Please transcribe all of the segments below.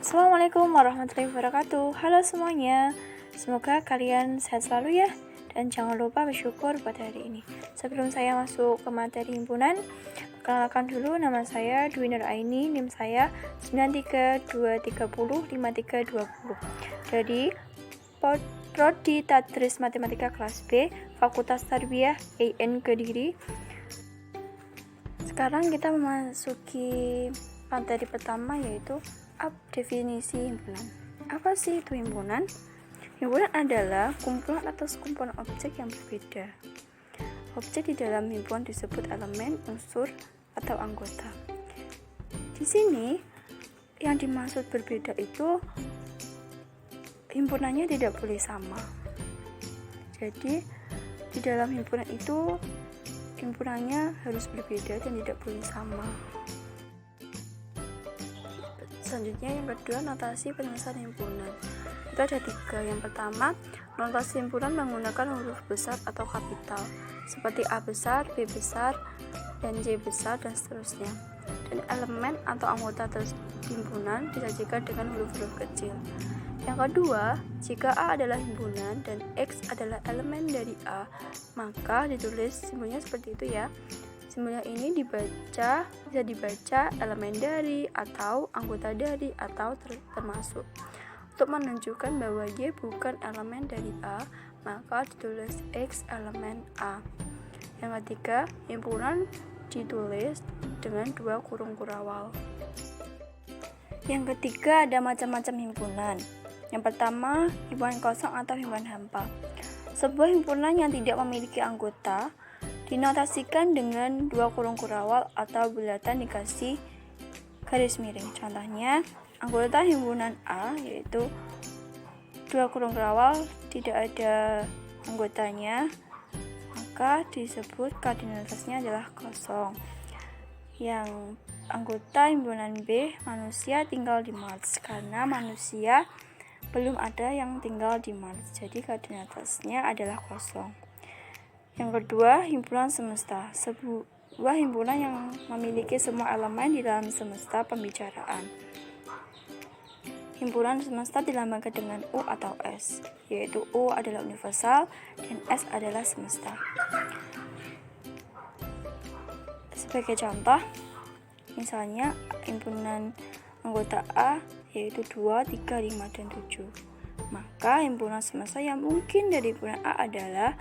Assalamualaikum warahmatullahi wabarakatuh. Halo semuanya, semoga kalian sehat selalu ya. Dan jangan lupa bersyukur pada hari ini. Sebelum saya masuk ke materi himpunan, perkenalkan dulu, nama saya Dwi Nur Aini, NIM saya 93230530. Dari Prodi Tadris Matematika kelas B, Fakultas Tarbiyah IAIN Kediri. Sekarang kita memasuki materi pertama, yaitu definisi himpunan. Apa sih itu himpunan? Himpunan adalah kumpulan atau sekumpulan objek yang berbeda. Objek di dalam himpunan disebut elemen, unsur, atau anggota. Di sini yang dimaksud berbeda itu himpunannya tidak boleh sama. Jadi di dalam himpunan itu himpunannya harus berbeda dan tidak boleh sama. Selanjutnya yang kedua, notasi penulisan himpunan. Itu ada 3. Yang pertama, notasi himpunan menggunakan huruf besar atau kapital seperti A besar, B besar, dan J besar, dan seterusnya. Dan elemen atau anggota himpunan disajikan dengan huruf-huruf kecil. Yang kedua, jika A adalah himpunan dan X adalah elemen dari A, maka ditulis simbolnya seperti itu ya. Simbolnya ini bisa dibaca elemen dari, atau anggota dari, atau termasuk. Untuk menunjukkan bahwa Y bukan elemen dari A, maka ditulis X elemen A. Yang ketiga, himpunan ditulis dengan 2 kurung kurawal. Yang ketiga, ada macam-macam himpunan. Yang pertama, himpunan kosong atau himpunan hampa. Sebuah himpunan yang tidak memiliki anggota dinotasikan dengan 2 kurung kurawal atau bulatan dikasih garis miring. Contohnya, anggota himpunan A yaitu 2 kurung kurawal, tidak ada anggotanya, maka disebut koordinatasnya adalah kosong. Yang anggota himpunan B, manusia tinggal di Mars, karena manusia belum ada yang tinggal di Mars, jadi koordinatasnya adalah kosong. Yang kedua, himpunan semesta. Sebuah himpunan yang memiliki semua elemen di dalam semesta pembicaraan. Himpunan semesta dilambangkan dengan U atau S, yaitu U adalah universal dan S adalah semesta. Sebagai contoh, misalnya himpunan anggota A yaitu 2, 3, 5, dan 7. Maka himpunan semesta yang mungkin dari himpunan A adalah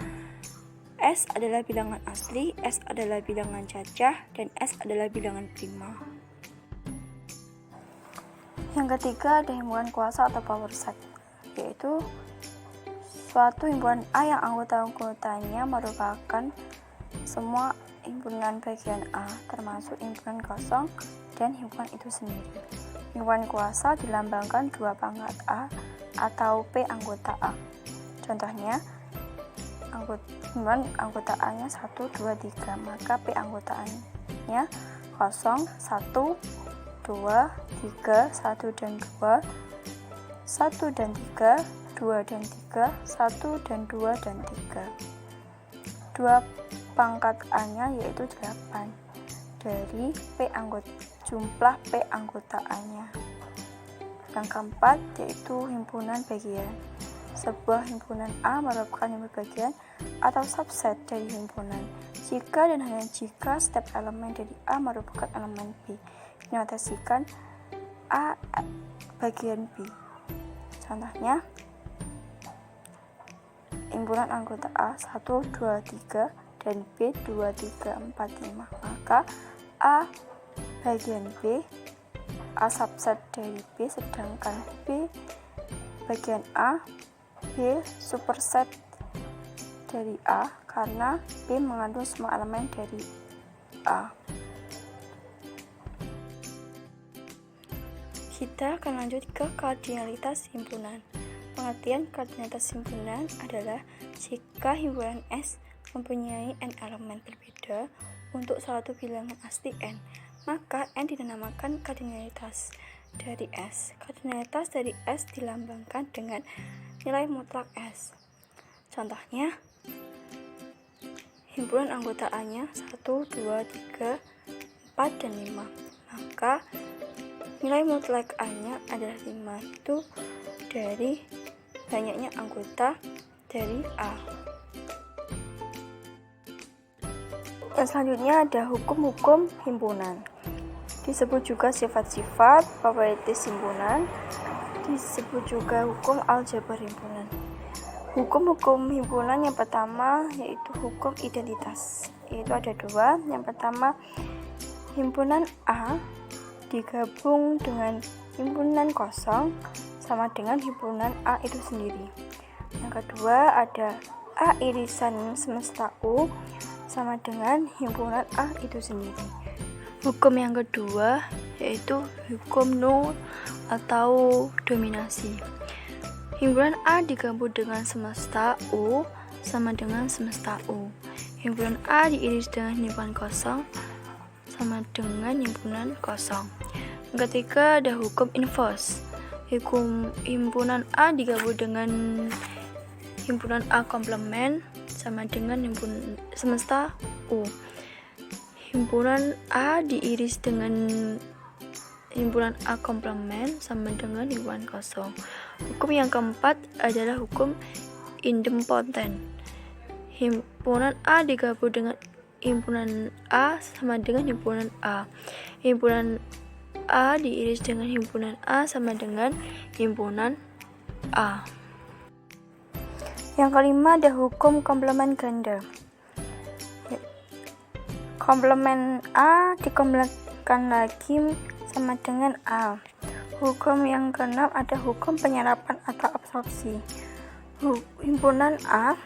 S adalah bilangan asli, S adalah bilangan cacah, dan S adalah bilangan prima. Yang ketiga, ada himpunan kuasa atau power set, yaitu suatu himpunan A yang anggota-anggotanya merupakan semua himpunan bagian A, termasuk himpunan kosong dan himpunan itu sendiri. Himpunan kuasa dilambangkan 2 pangkat A atau P anggota A. Contohnya, himpunan anggota A-nya 1, 2, 3, maka P anggotaannya 0, 1, 2, 3, 1 dan 2, 1 dan 3, 2 dan 3, 1 dan 2 dan 3. 2 pangkat A-nya yaitu 8 dari jumlah P anggota A-nya. Yang keempat yaitu himpunan bagian. Sebuah himpunan A merupakan himpunan bagian atau subset dari himpunan jika dan hanya jika setiap elemen dari A merupakan elemen B. Dinotasikan A bagian B. Contohnya, himpunan anggota A 1, 2, 3 dan B 2, 3, 4, 5. Maka A bagian B A subset dari B, sedangkan B bagian A B superset dari A karena B mengandung semua elemen dari A. Kita akan lanjut ke kardinalitas himpunan. Pengertian kardinalitas himpunan adalah jika himpunan S mempunyai n elemen berbeda untuk suatu bilangan asli n, maka n dinamakan kardinalitas dari S. Kardinalitas dari S dilambangkan dengan nilai mutlak S. Contohnya, himpunan anggota A-nya 1, 2, 3, 4, dan 5. Maka Nilai mutlak A-nya adalah 5, itu dari banyaknya anggota dari A. Yang selanjutnya ada hukum-hukum himpunan. Disebut juga sifat-sifat properties himpunan, disebut juga hukum aljabar himpunan. Hukum-hukum himpunan yang pertama yaitu hukum identitas. Yaitu ada 2. Yang pertama, himpunan A digabung dengan himpunan kosong sama dengan himpunan A itu sendiri. Yang kedua, ada A irisan semesta U sama dengan himpunan A itu sendiri. Hukum yang kedua yaitu hukum null atau dominasi. Himpunan A digabung dengan semesta U sama dengan semesta U. Himpunan A diiris dengan himpunan kosong sama dengan himpunan kosong. Yang ketiga ada hukum inverse. Himpunan A digabung dengan himpunan A komplement sama dengan himpunan semesta U. Himpunan A diiris dengan himpunan A komplement sama dengan himpunan kosong. Hukum yang keempat adalah hukum idempotent. Himpunan A digabung dengan himpunan A sama dengan himpunan A. Himpunan A diiris dengan himpunan A sama dengan himpunan A. Yang kelima ada hukum komplement ganda. Komplement A dikomplementkan lagi sama dengan A. Hukum yang keenam ada hukum penyerapan atau absorpsi. Himpunan A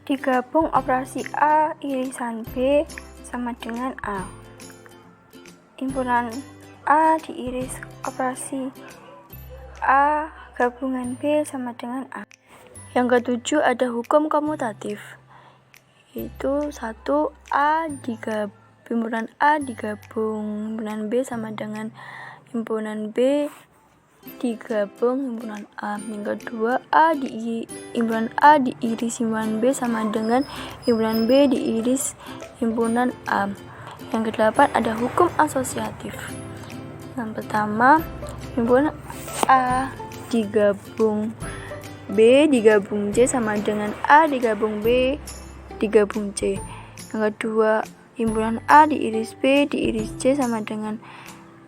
digabung operasi A irisan B sama dengan A. Himpunan A diiris operasi A gabungan B sama dengan A. Yang ketujuh ada hukum komutatif. Itu 1 himpunan A digabung himpunan B sama dengan himpunan B digabung himpunan A. Yang kedua, himpunan A diiris himpunan B sama dengan himpunan B diiris himpunan A. Yang kedelapan ada hukum asosiatif. Yang pertama, himpunan A digabung B digabung C sama dengan A digabung B digabung C. Yang kedua, himpunan A diiris B diiris C sama dengan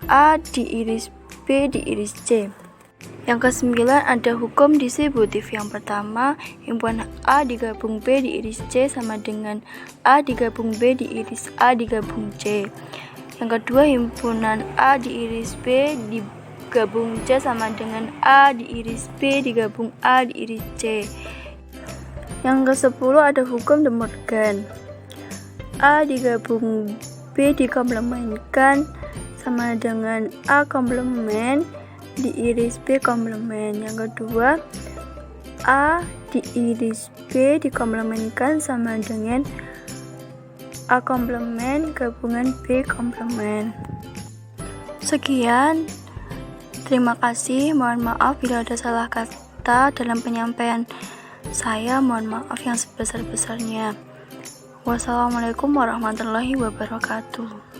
A diiris B diiris C. Yang kesembilan ada hukum distributif. Yang pertama, himpunan A digabung B diiris C sama dengan A digabung B diiris A digabung C. Yang kedua, himpunan A diiris B digabung C sama dengan A diiris B digabung A diiris C. Yang ke-10 ada hukum De Morgan. A digabung B dikomplementkan sama dengan A komplement diiris B komplement. Yang kedua, A diiris B dikomplementkan sama dengan A komplement gabungan B komplement. Sekian, terima kasih. Mohon maaf bila ada salah kata dalam penyampaian saya. Mohon maaf yang sebesar-besarnya. Wassalamualaikum warahmatullahi wabarakatuh.